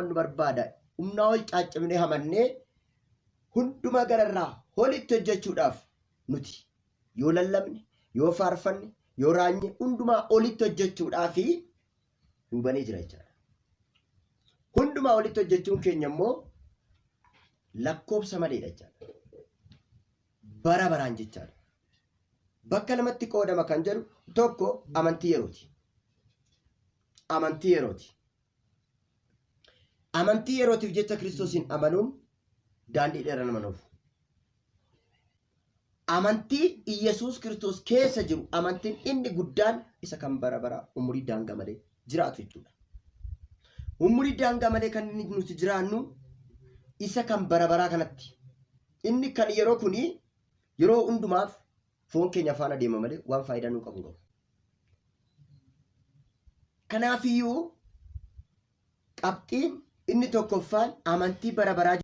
nu barbaada humnaa ol caccabnee hamannee hunduma gararraa holitti hojjechuudhaaf nuti yoo lallabne yoo faarfanne yoo raanye hundumaa olitti hojjechuudhaaf hubanii jira jechaadha. Hundumaa olitti hojjechuun keenya immoo lakkoobsa maleedha jechaadha. Bara baraan jechaadha. Bakka lamatti qoodama kan jedhu tokko amantii yerooti. Amantii yerooti. Amantii yerootiif jecha Kiristoosin amanuun daandii dheeraa nama nuuf. Amantii Iyesuus Kiristoos keessa jiru amantiin inni guddaan isa kan bara baraa umurii daangaa malee jiraatu jechuudha. Umurii daangaa malee kan inni nuti jiraannu isa kan bara baraa kanatti. Inni kan yeroo kuni yeroo hundumaaf foon keenya faana deema malee waan faayidaa nuu qabu qabu. Kanaafiyyuu qabxiin inni tokkoffaan amantii bara baraa